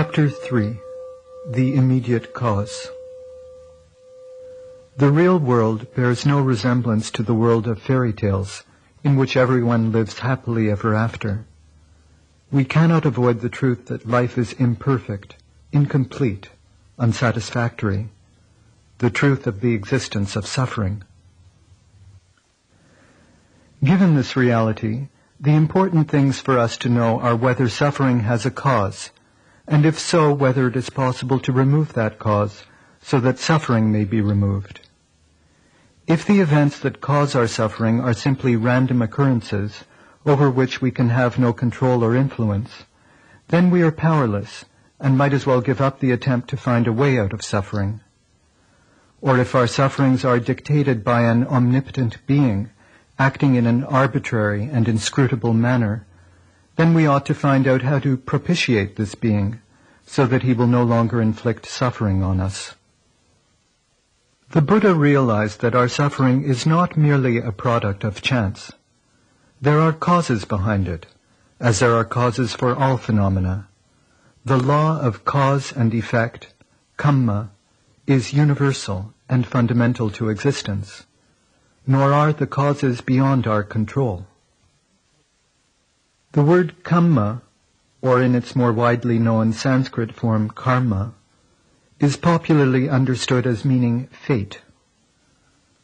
Chapter 3. The Immediate Cause. The real world bears no resemblance to the world of fairy tales, in which everyone lives happily ever after. We cannot avoid the truth that life is imperfect, incomplete, unsatisfactory, the truth of the existence of suffering. Given this reality, the important things for us to know are whether suffering has a cause, and if so, whether it is possible to remove that cause so that suffering may be removed. If the events that cause our suffering are simply random occurrences over which we can have no control or influence, then we are powerless and might as well give up the attempt to find a way out of suffering. Or if our sufferings are dictated by an omnipotent being, acting in an arbitrary and inscrutable manner, then we ought to find out how to propitiate this being so that he will no longer inflict suffering on us. The Buddha realized that our suffering is not merely a product of chance. There are causes behind it, as there are causes for all phenomena. The law of cause and effect, kamma, is universal and fundamental to existence, nor are the causes beyond our control. The word kamma, or in its more widely known Sanskrit form karma, is popularly understood as meaning fate.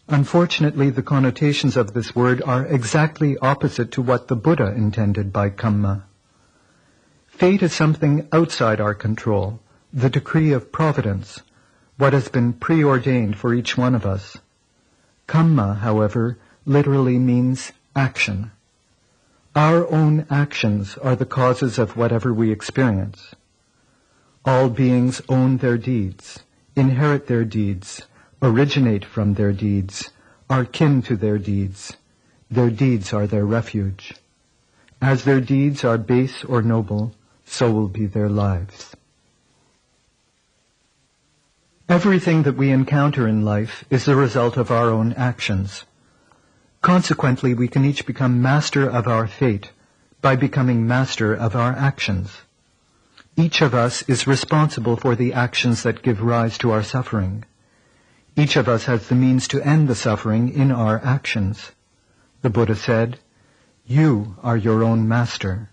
Unfortunately, the connotations of this word are exactly opposite to what the Buddha intended by kamma. Fate is something outside our control, the decree of providence, what has been preordained for each one of us. Kamma, however, literally means action. Our own actions are the causes of whatever we experience. All beings own their deeds, inherit their deeds, originate from their deeds, are kin to their deeds. Their deeds are their refuge. As their deeds are base or noble, so will be their lives. Everything that we encounter in life is the result of our own actions. Consequently, we can each become master of our fate by becoming master of our actions. Each of us is responsible for the actions that give rise to our suffering. Each of us has the means to end the suffering in our actions. The Buddha said, "You are your own master.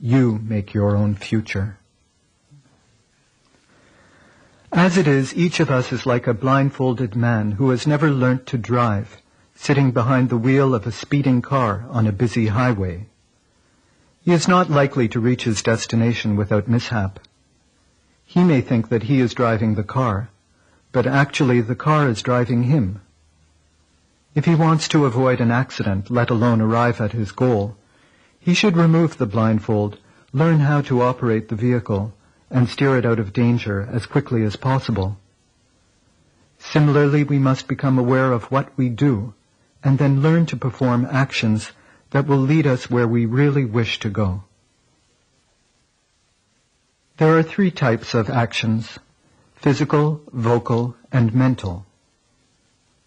You make your own future." As it is, each of us is like a blindfolded man who has never learnt to drive, sitting behind the wheel of a speeding car on a busy highway. He is not likely to reach his destination without mishap. He may think that he is driving the car, but actually the car is driving him. If he wants to avoid an accident, let alone arrive at his goal, he should remove the blindfold, learn how to operate the vehicle, and steer it out of danger as quickly as possible. Similarly, we must become aware of what we do, and then learn to perform actions that will lead us where we really wish to go. There are 3 types of actions: physical, vocal, and mental.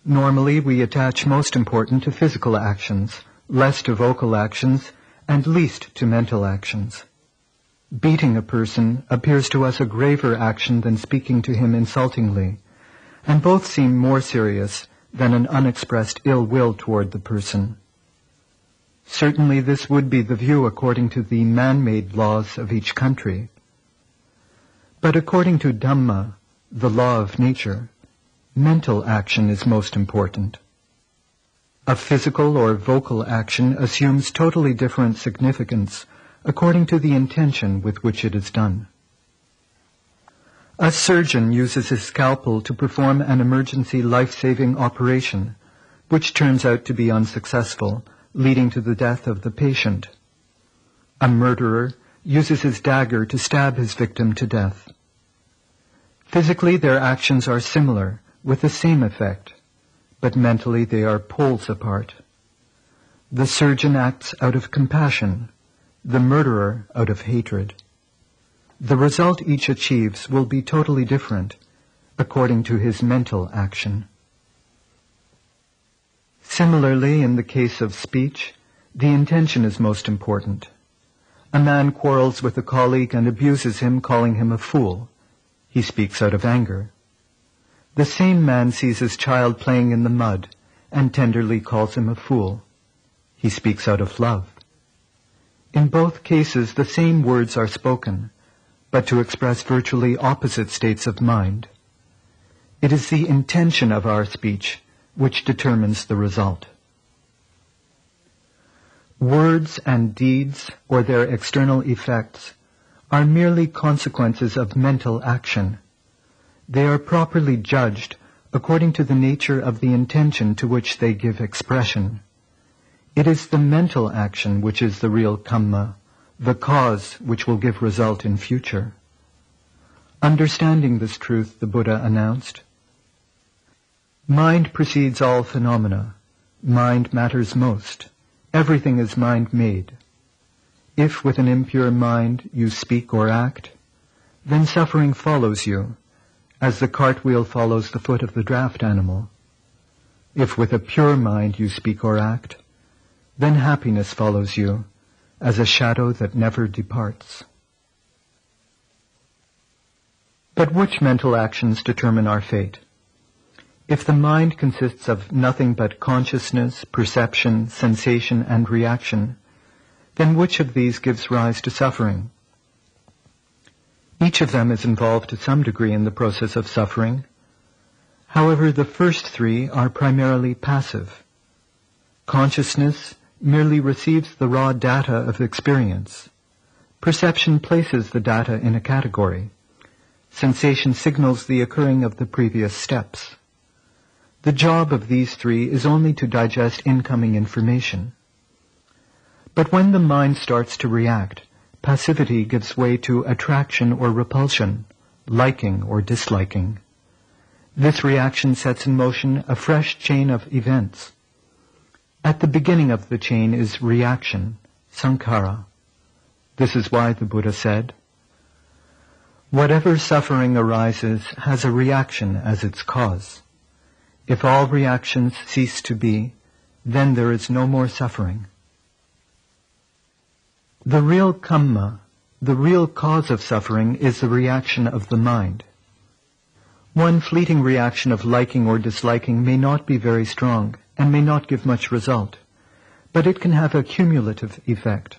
Normally, we attach most importance to physical actions, less to vocal actions, and least to mental actions. Beating a person appears to us a graver action than speaking to him insultingly, and both seem more serious than an unexpressed ill will toward the person. Certainly this would be the view according to the man-made laws of each country. But according to Dhamma, the law of nature, mental action is most important. A physical or vocal action assumes totally different significance according to the intention with which it is done. A surgeon uses his scalpel to perform an emergency life-saving operation, which turns out to be unsuccessful, leading to the death of the patient. A murderer uses his dagger to stab his victim to death. Physically, their actions are similar, with the same effect, but mentally they are poles apart. The surgeon acts out of compassion, the murderer out of hatred. The result each achieves will be totally different according to his mental action. Similarly, in the case of speech, the intention is most important. A man quarrels with a colleague and abuses him, calling him a fool. He speaks out of anger. The same man sees his child playing in the mud and tenderly calls him a fool. He speaks out of love. In both cases, the same words are spoken, but to express virtually opposite states of mind. It is the intention of our speech which determines the result. Words and deeds, or their external effects, are merely consequences of mental action. They are properly judged according to the nature of the intention to which they give expression. It is the mental action which is the real kamma, the cause which will give result in future. Understanding this truth, the Buddha announced, "Mind precedes all phenomena. Mind matters most. Everything is mind-made. If with an impure mind you speak or act, then suffering follows you, as the cartwheel follows the foot of the draft animal. If with a pure mind you speak or act, then happiness follows you, as a shadow that never departs." But which mental actions determine our fate? If the mind consists of nothing but consciousness, perception, sensation, and reaction, then which of these gives rise to suffering? Each of them is involved to some degree in the process of suffering. However, the first three are primarily passive. Consciousness merely receives the raw data of experience. Perception places the data in a category. Sensation signals the occurring of the previous steps. The job of these three is only to digest incoming information. But when the mind starts to react, passivity gives way to attraction or repulsion, liking or disliking. This reaction sets in motion a fresh chain of events. At the beginning of the chain is reaction, sankhara. This is why the Buddha said, "Whatever suffering arises has a reaction as its cause. If all reactions cease to be, then there is no more suffering." The real kamma, the real cause of suffering, is the reaction of the mind. One fleeting reaction of liking or disliking may not be very strong and may not give much result, but it can have a cumulative effect.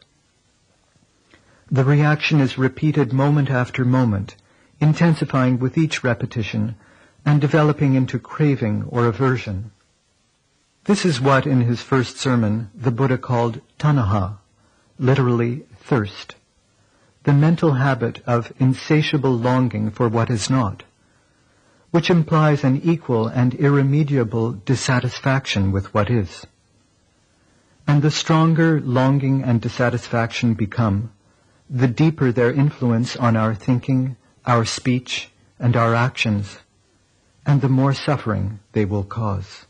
The reaction is repeated moment after moment, intensifying with each repetition and developing into craving or aversion. This is what in his first sermon the Buddha called tanaha, literally thirst, the mental habit of insatiable longing for what is not, which implies an equal and irremediable dissatisfaction with what is. And the stronger longing and dissatisfaction become, the deeper their influence on our thinking, our speech, and our actions, and the more suffering they will cause.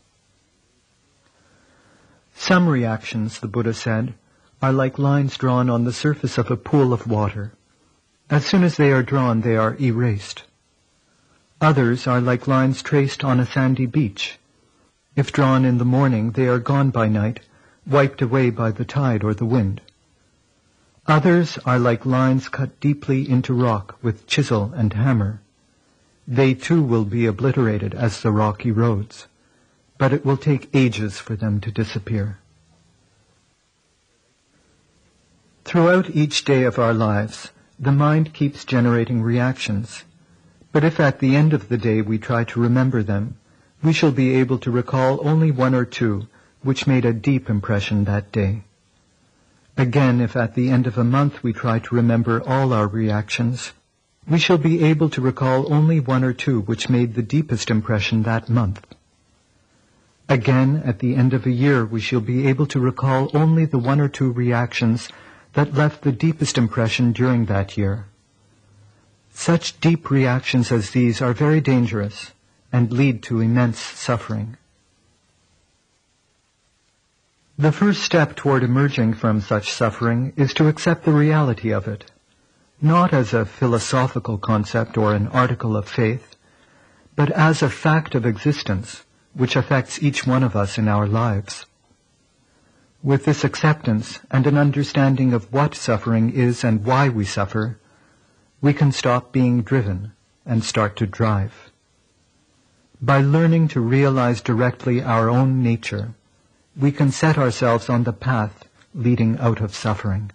Some reactions, the Buddha said, are like lines drawn on the surface of a pool of water. As soon as they are drawn, they are erased. Others are like lines traced on a sandy beach. If drawn in the morning, they are gone by night, wiped away by the tide or the wind. Others are like lines cut deeply into rock with chisel and hammer. They too will be obliterated as the rock erodes, but it will take ages for them to disappear. Throughout each day of our lives, the mind keeps generating reactions, but if at the end of the day we try to remember them, we shall be able to recall only one or two which made a deep impression that day. Again, if at the end of a month we try to remember all our reactions, we shall be able to recall only one or two which made the deepest impression that month. Again, at the end of a year, we shall be able to recall only the one or two reactions that left the deepest impression during that year. Such deep reactions as these are very dangerous and lead to immense suffering. The first step toward emerging from such suffering is to accept the reality of it, not as a philosophical concept or an article of faith, but as a fact of existence which affects each one of us in our lives. With this acceptance and an understanding of what suffering is and why we suffer, we can stop being driven and start to drive. By learning to realize directly our own nature, we can set ourselves on the path leading out of suffering.